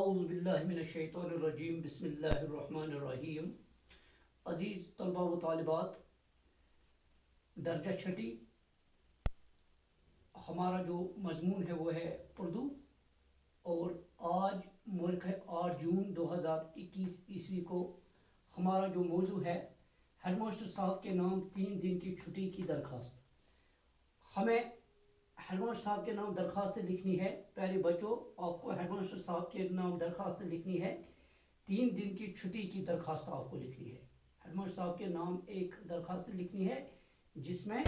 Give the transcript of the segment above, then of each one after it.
اعوذ باللہ من الشیطان الرجیم بسم اللہ الرحمن الرحیم. عزیز طلباء و طالبات، درجہ چھٹی ہمارا جو مضمون ہے وہ ہے اردو، اور آج ملک ہے 8 جون 2021 عیسوی کو. ہمارا جو موضوع ہے ہیڈ ماسٹر صاحب کے نام 3 دن کی چھٹی کی درخواست. ہمیں ہیڈ ماسٹر صاحب کے نام درخواست لکھنی ہے. پیارے بچوں، آپ کو ہیڈ ماسٹر صاحب کے نام درخواست لکھنی ہے. 3 دن کی چھٹی کی درخواست آپ کو لکھنی ہے. ہیڈ ماسٹر صاحب کے نام ایک درخواست لکھنی ہے جس میں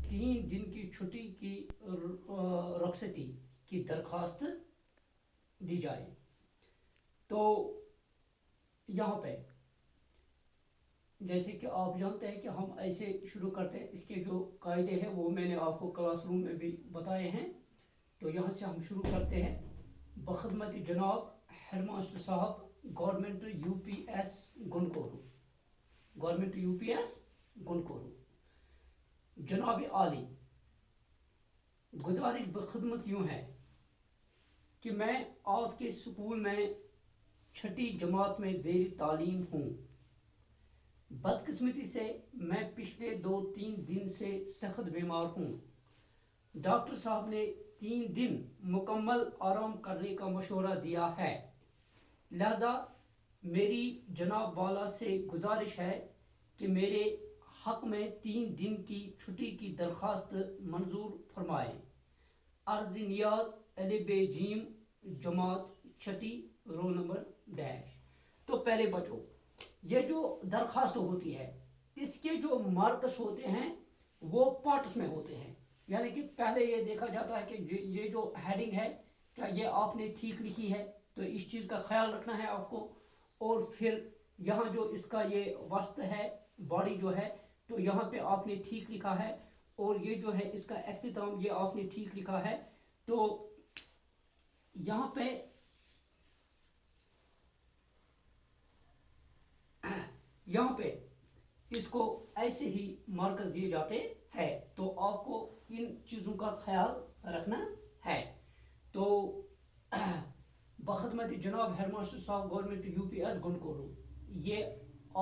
3 دن کی چھٹی کی رخصتی کی درخواست دی جائے. تو یہاں پہ جیسے کہ آپ جانتے ہیں کہ ہم ایسے شروع کرتے ہیں. اس کے جو قاعدے ہیں وہ میں نے آپ کو کلاس روم میں بھی بتائے ہیں. تو یہاں سے ہم شروع کرتے ہیں. بخدمت جناب ہیڈ ماسٹر صاحب، government U P S Gankoru, government U P S Gankoru. جناب عالی، گزارش بخدمت یوں ہے کہ میں آپ کے اسکول میں 6ٹھی جماعت میں زیر تعلیم ہوں. بدقسمتی سے میں پچھلے 2-3 دن سے سخت بیمار ہوں. ڈاکٹر صاحب نے 3 دن مکمل آرام کرنے کا مشورہ دیا ہے. لہذا میری جناب والا سے گزارش ہے کہ میرے حق میں 3 دن کی چھٹی کی درخواست منظور فرمائیں. عرض نیاز ا ب ج جماعت 6ٹھی رول نمبر ڈیش. تو پہلے بچوں، یہ جو درخواست ہوتی ہے اس کے جو مارکس ہوتے ہیں وہ پارٹس میں ہوتے ہیں. یعنی کہ پہلے یہ دیکھا جاتا ہے کہ یہ جو ہیڈنگ ہے کیا یہ آپ نے ٹھیک لکھی ہے، تو اس چیز کا خیال رکھنا ہے آپ کو. اور پھر یہاں جو اس کا یہ وسط ہے، باڈی جو ہے، تو یہاں پہ آپ نے ٹھیک لکھا ہے. اور یہ جو ہے اس کا اختتام یہ آپ نے ٹھیک لکھا ہے. تو یہاں پہ اس کو ایسے ہی مارکس دیے جاتے ہیں. تو آپ کو ان چیزوں کا خیال رکھنا ہے. تو بخدمت جناب ہیڈ ماسٹر صاحب، گورنمنٹ یو پی ایس گنکورو، یہ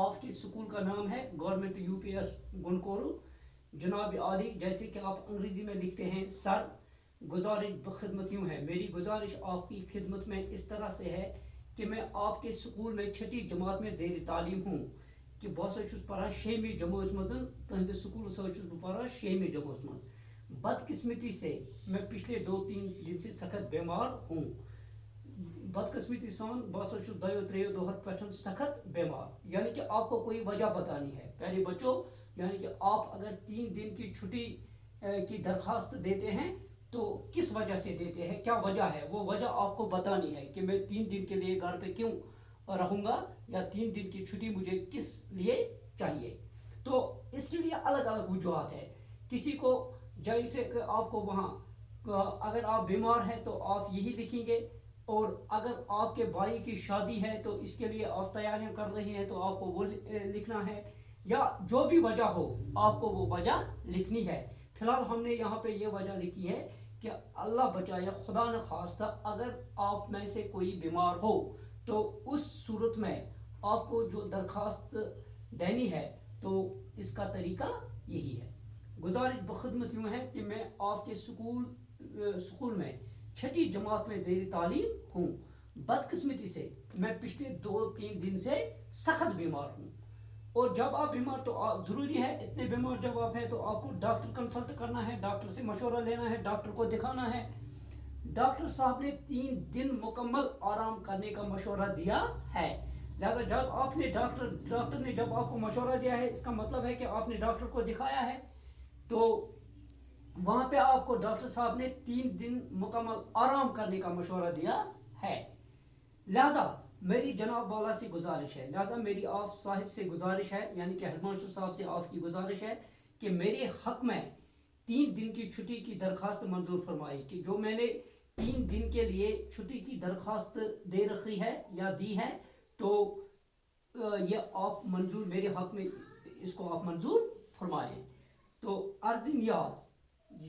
آپ کے اسکول کا نام ہے government U P S Gankoru. جناب عالی، جیسے کہ آپ انگریزی میں لکھتے ہیں سر، گزارش بخدمت یوں ہے، میری گزارش آپ کی خدمت میں اس طرح سے ہے کہ میں آپ کے اسکول میں 6ٹھی جماعت میں زیر تعلیم ہوں کہ بہٕ ہسا چھُس پران 6ہمہِ جمٲژ منٛز. تُہنٛدِس سکوٗلس حظ چھُس بہٕ پران 6ہمہِ جمٲژ منٛز. بدقسمتی سے میں پچھلے 2-3 دن سے سخت بیمار ہوں. بدقسمتی سان بہٕ ہسا چھُس 2-3 دۄہن پٮ۪ٹھ سخت بیمار. یعنی کہ آپ کو کوئی وجہ بتانی ہے. پیارے بچوں، یعنی کہ آپ اگر 3 دن کی چھٹی کی درخواست دیتے ہیں تو کس وجہ سے دیتے ہیں، کیا وجہ ہے، وہ وجہ آپ کو بتانی ہے کہ میں 3 دن کے لیے گھر پہ کیوں رہوں گا، یا 3 دن کی چھٹی مجھے کس لیے چاہیے. تو اس کے لیے الگ الگ وجوہات ہے. کسی کو جیسے کہ آپ کو وہاں اگر آپ بیمار ہیں تو آپ یہی لکھیں گے، اور اگر آپ کے بھائی کی شادی ہے تو اس کے لیے آپ تیاریاں کر رہے ہیں تو آپ کو وہ لکھنا ہے، یا جو بھی وجہ ہو آپ کو وہ وجہ لکھنی ہے. فی الحال ہم نے یہاں پہ یہ وجہ لکھی ہے کہ اللہ بچائے، خدا نخواستہ اگر آپ میں سے کوئی بیمار ہو تو اس صورت میں آپ کو جو درخواست دینی ہے تو اس کا طریقہ یہی ہے. گزارش بخدمت یوں ہے کہ میں آپ کے اسکول میں 6ٹھی جماعت میں زیر تعلیم ہوں. بدقسمتی سے میں پچھلے 2-3 دن سے سخت بیمار ہوں. اور جب آپ بیمار، تو ضروری ہے اتنے بیمار جب آپ ہیں تو آپ کو ڈاکٹر کنسلٹ کرنا ہے، ڈاکٹر سے مشورہ لینا ہے، ڈاکٹر کو دکھانا ہے. ڈاکٹر صاحب نے 3 دن مکمل آرام کرنے کا مشورہ دیا ہے. لہذا جب آپ نے ڈاکٹر نے جب آپ کو مشورہ دیا ہے، اس کا مطلب ہے کہ آپ نے ڈاکٹر کو دکھایا ہے. تو وہاں پہ آپ کو ڈاکٹر صاحب نے 3 دن مکمل آرام کرنے کا مشورہ دیا ہے. لہذا میری جناب والا سے گزارش ہے، لہذا میری آپ صاحب سے گزارش ہے، یعنی کہ ہیڈ ماسٹر صاحب سے آپ کی گزارش ہے کہ میرے حق میں 3 دن کی چھٹی کی درخواست منظور فرمائی. کہ جو میں نے 3 دن کے لیے چھٹی کی درخواست دے رکھی ہے یا دی ہے، تو یہ آپ منظور، میرے حق میں اس کو آپ منظور فرمائیں. تو عرض نیاز